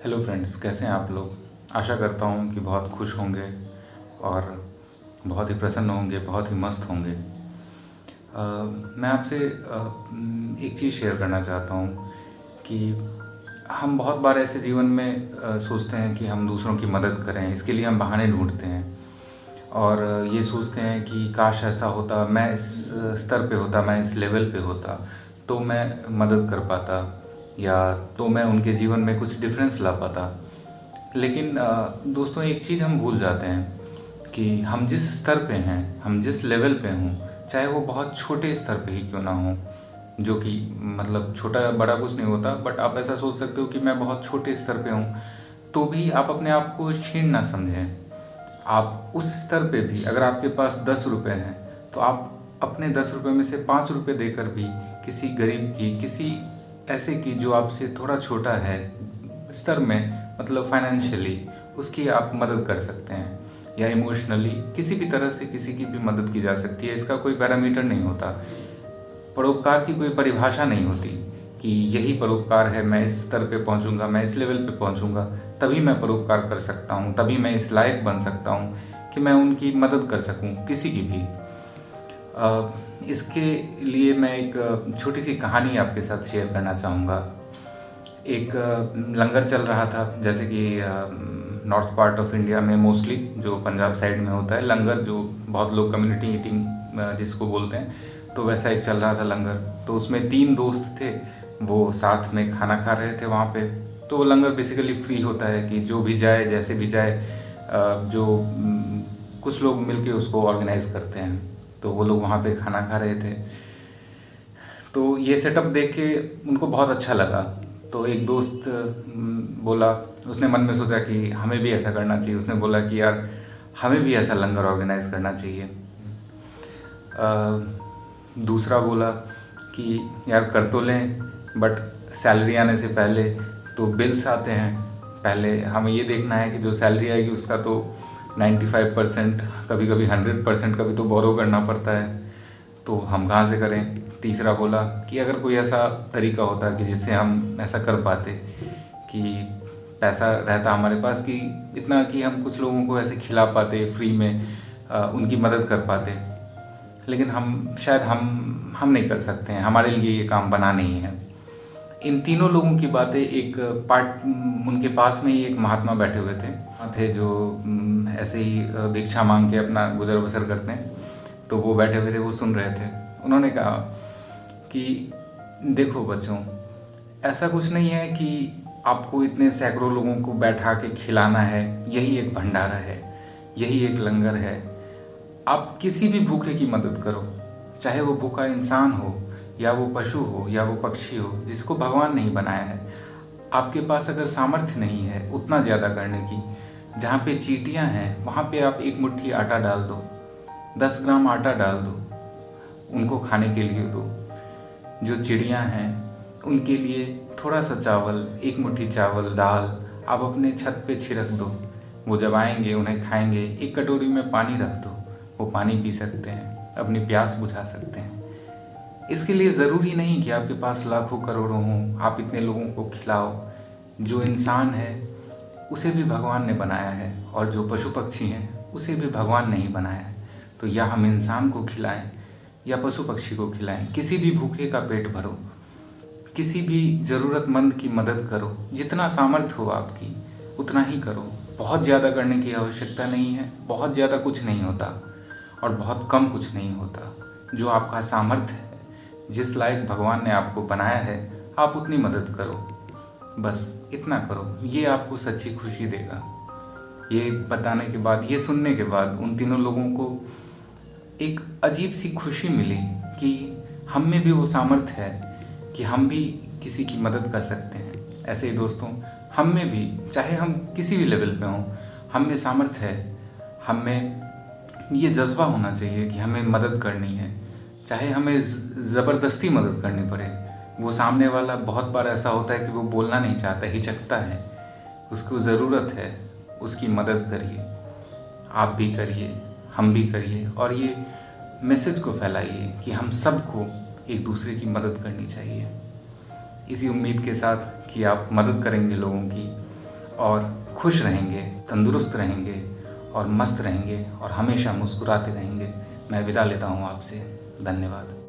Hello friends, कैसे हैं आप लोग। आशा करता हूँ कि बहुत खुश होंगे और बहुत ही प्रसन्न होंगे, बहुत ही मस्त होंगे। मैं आपसे एक चीज़ शेयर करना चाहता हूँ कि हम बहुत बार ऐसे जीवन में सोचते हैं कि हम दूसरों की मदद करें, इसके लिए हम बहाने ढूंढते हैं और ये सोचते हैं कि काश ऐसा होता, मैं इस स्तर पे होता, मैं इस लेवल पे होता तो मैं मदद कर पाता या तो मैं उनके जीवन में कुछ डिफरेंस ला पाता। लेकिन दोस्तों, एक चीज़ हम भूल जाते हैं कि हम जिस स्तर पे हैं, हम जिस लेवल पे हों, चाहे वो बहुत छोटे स्तर पे ही क्यों ना हो, जो कि मतलब छोटा बड़ा कुछ नहीं होता, बट आप ऐसा सोच सकते हो कि मैं बहुत छोटे स्तर पे हूँ, तो भी आप अपने आप को क्षीण ना समझें। आप उस स्तर पे भी अगर आपके पास 10 रुपये हैं तो आप अपने 10 रुपये में से 5 रुपये देकर भी किसी गरीब की, किसी ऐसे की जो आपसे थोड़ा छोटा है स्तर में, मतलब फाइनेंशियली, उसकी आप मदद कर सकते हैं या इमोशनली किसी भी तरह से किसी की भी मदद की जा सकती है। इसका कोई पैरामीटर नहीं होता। परोपकार की कोई परिभाषा नहीं होती कि यही परोपकार है, मैं इस स्तर पे पहुंचूंगा, मैं इस लेवल पे पहुंचूंगा तभी मैं परोपकार कर सकता हूं, तभी मैं इस लायक बन सकता हूं कि मैं उनकी मदद कर सकूं, किसी की भी। इसके लिए मैं एक छोटी सी कहानी आपके साथ शेयर करना चाहूँगा। एक लंगर चल रहा था, जैसे कि नॉर्थ पार्ट ऑफ इंडिया में मोस्टली जो पंजाब साइड में होता है लंगर, जो बहुत लोग कम्युनिटी ईटिंग जिसको बोलते हैं, तो वैसा एक चल रहा था लंगर। तो उसमें 3 दोस्त थे, वो साथ में खाना खा रहे थे वहाँ पे। तो वो लंगर बेसिकली फ्री होता है कि जो भी जाए, जैसे भी जाए, जो कुछ लोग मिलके उसको ऑर्गेनाइज करते हैं। तो वो लोग वहाँ पे खाना खा रहे थे। तो ये सेटअप देख के उनको बहुत अच्छा लगा। तो एक दोस्त बोला, उसने मन में सोचा कि हमें भी ऐसा करना चाहिए। उसने बोला कि यार, हमें भी ऐसा लंगर ऑर्गेनाइज करना चाहिए। दूसरा बोला कि यार कर तो लें, बट सैलरी आने से पहले तो बिल्स आते हैं, पहले हमें ये देखना है कि जो सैलरी आएगी उसका तो 95%, कभी कभी 100% कभी तो बोरो करना पड़ता है, तो हम कहाँ से करें। तीसरा बोला कि अगर कोई ऐसा तरीका होता कि जिससे हम ऐसा कर पाते कि पैसा रहता हमारे पास कि इतना कि हम कुछ लोगों को ऐसे खिला पाते फ्री में, उनकी मदद कर पाते। लेकिन हम शायद हम नहीं कर सकते हैं, हमारे लिए ये काम बना नहीं है। इन तीनों लोगों की बातें एक पार्ट, उनके पास में ही एक महात्मा बैठे हुए थे जो ऐसे ही भिक्षा मांग के अपना गुजर बसर करते हैं। तो वो बैठे हुए थे, वो सुन रहे थे। उन्होंने कहा कि देखो बच्चों, ऐसा कुछ नहीं है कि आपको इतने सैकड़ों लोगों को बैठा के खिलाना है, यही एक भंडारा है, यही एक लंगर है। आप किसी भी भूखे की मदद करो, चाहे वो भूखा इंसान हो या वो पशु हो या वो पक्षी हो, जिसको भगवान नहीं बनाया है। आपके पास अगर सामर्थ्य नहीं है उतना ज़्यादा करने की, जहाँ पे चींटियाँ हैं वहाँ पे आप एक मुट्ठी आटा डाल दो, 10 ग्राम आटा डाल दो, उनको खाने के लिए दो। जो चिड़ियाँ हैं उनके लिए थोड़ा सा चावल, एक मुट्ठी चावल, दाल आप अपने छत पे छिड़क दो। वो जब आएंगे उन्हें खाएंगे। एक कटोरी में पानी रख दो, वो पानी पी सकते हैं, अपनी प्यास बुझा सकते हैं। इसके लिए ज़रूरी नहीं कि आपके पास लाखों करोड़ों हों, आप इतने लोगों को खिलाओ। जो इंसान है उसे भी भगवान ने बनाया है, और जो पशु पक्षी हैं उसे भी भगवान ने ही बनाया है। तो या हम इंसान को खिलाएं या पशु पक्षी को खिलाएं, किसी भी भूखे का पेट भरो, किसी भी ज़रूरतमंद की मदद करो। जितना सामर्थ्य हो आपकी उतना ही करो। बहुत ज़्यादा करने की आवश्यकता नहीं है, बहुत ज़्यादा कुछ नहीं होता और बहुत कम कुछ नहीं होता। जो आपका सामर्थ्य है, जिस लायक भगवान ने आपको बनाया है, आप उतनी मदद करो। बस इतना करो, ये आपको सच्ची खुशी देगा। ये बताने के बाद, ये सुनने के बाद उन तीनों लोगों को एक अजीब सी खुशी मिली कि हम में भी वो सामर्थ्य है कि हम भी किसी की मदद कर सकते हैं। ऐसे ही दोस्तों, हम में भी, चाहे हम किसी भी लेवल पे हों, हम में सामर्थ्य है। हम में ये जज्बा होना चाहिए कि हमें मदद करनी है, चाहे हमें ज़बरदस्ती मदद करनी पड़े। वो सामने वाला बहुत बार ऐसा होता है कि वो बोलना नहीं चाहता, हिचकता है, उसको ज़रूरत है, उसकी मदद करिए। आप भी करिए, हम भी करिए, और ये मैसेज को फैलाइए कि हम सबको एक दूसरे की मदद करनी चाहिए। इसी उम्मीद के साथ कि आप मदद करेंगे लोगों की, और खुश रहेंगे, तंदुरुस्त रहेंगे और मस्त रहेंगे और हमेशा मुस्कुराते रहेंगे। मैं विदा लेता हूँ आपसे। धन्यवाद।